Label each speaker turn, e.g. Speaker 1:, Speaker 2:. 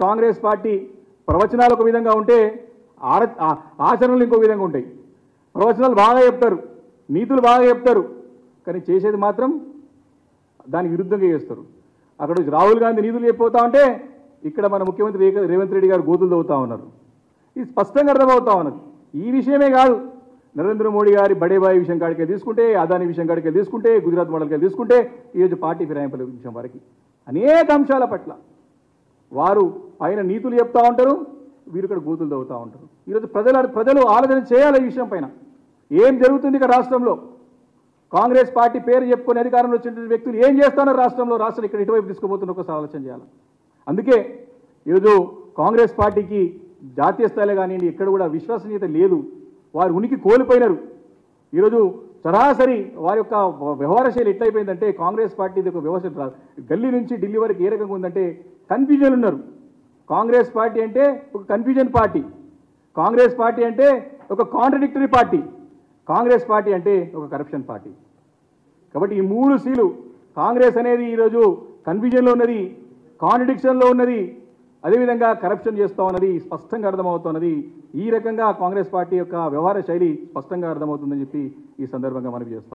Speaker 1: Congress party ప్రవచనాలు ఒక విధంగా ఉంటే ఆచరణలు ఇంకో విధంగా ఉంటాయి. ప్రవచనాలు బాగా చెప్తారు, నీతులు బాగా చెప్తారు, కానీ చేసేది మాత్రం దానికి విరుద్ధంగా చేస్తారు. అక్కడ రాహుల్ గాంధీ నీతులు చెప్పిపోతా ఉంటే ఇక్కడ మన ముఖ్యమంత్రి రేవంత్ రెడ్డి గారు గోతులు తవ్వుతా ఉన్నారు. ఇది స్పష్టంగా అర్థమవుతా ఉన్నది. ఈ విషయమే కాదు, నరేంద్ర మోడీ గారి బడేబాయి విషయం కాడికే తీసుకుంటే, అదాని విషయం కాడికే తీసుకుంటే, గుజరాత్ మోడల్కి తీసుకుంటే, ఈరోజు పార్టీ ఫిరాయింపుల విషయం వరకు అనేక అంశాల పట్ల వారు పైన నీతులు చెప్తా ఉంటారు, వీరు ఇక్కడ గోతులు తవ్వుతూ ఉంటారు. ఈరోజు ప్రజలు ఆలోచన చేయాలి ఈ విషయం పైన. ఏం జరుగుతుంది ఇక్కడ రాష్ట్రంలో? కాంగ్రెస్ పార్టీ పేరు చెప్పుకొని అధికారంలో వచ్చిన వ్యక్తులు ఏం చేస్తున్నారు రాష్ట్రం ఇక్కడ ఇటువైపు తీసుకుపోతున్న ఒకసారి ఆలోచన చేయాలి. అందుకే ఈరోజు కాంగ్రెస్ పార్టీకి జాతీయ స్థాయిలో కానివ్వండి ఎక్కడ కూడా విశ్వసనీయత లేదు. వారు ఉనికి కోల్పోయినారు. ఈరోజు సరాసరి వారి యొక్క వ్యవహార శైలి ఎట్లయిపోయిందంటే కాంగ్రెస్ పార్టీది ఒక వ్యవస్థ గల్లీ నుంచి ఢిల్లీ వరకు ఏ రకంగా ఉందంటే కన్ఫ్యూజన్ ఉన్నారు. కాంగ్రెస్ పార్టీ అంటే ఒక కన్ఫ్యూజన్ పార్టీ, కాంగ్రెస్ పార్టీ అంటే ఒక కాంట్రడిక్టరీ పార్టీ, కాంగ్రెస్ పార్టీ అంటే ఒక కరప్షన్ పార్టీ. కాబట్టి ఈ మూడు సీలు కాంగ్రెస్ అనేది ఈరోజు కన్ఫ్యూజన్లో ఉన్నది, కాంట్రడిక్షన్లో ఉన్నది, అదేవిధంగా కరప్షన్ చేస్తూ ఉన్నది స్పష్టంగా అర్థమవుతున్నది. ఈ రకంగా కాంగ్రెస్ పార్టీ యొక్క వ్యవహార శైలి స్పష్టంగా అర్థమవుతుందని చెప్పి ఈ సందర్భంగా మనవి చేస్తాం.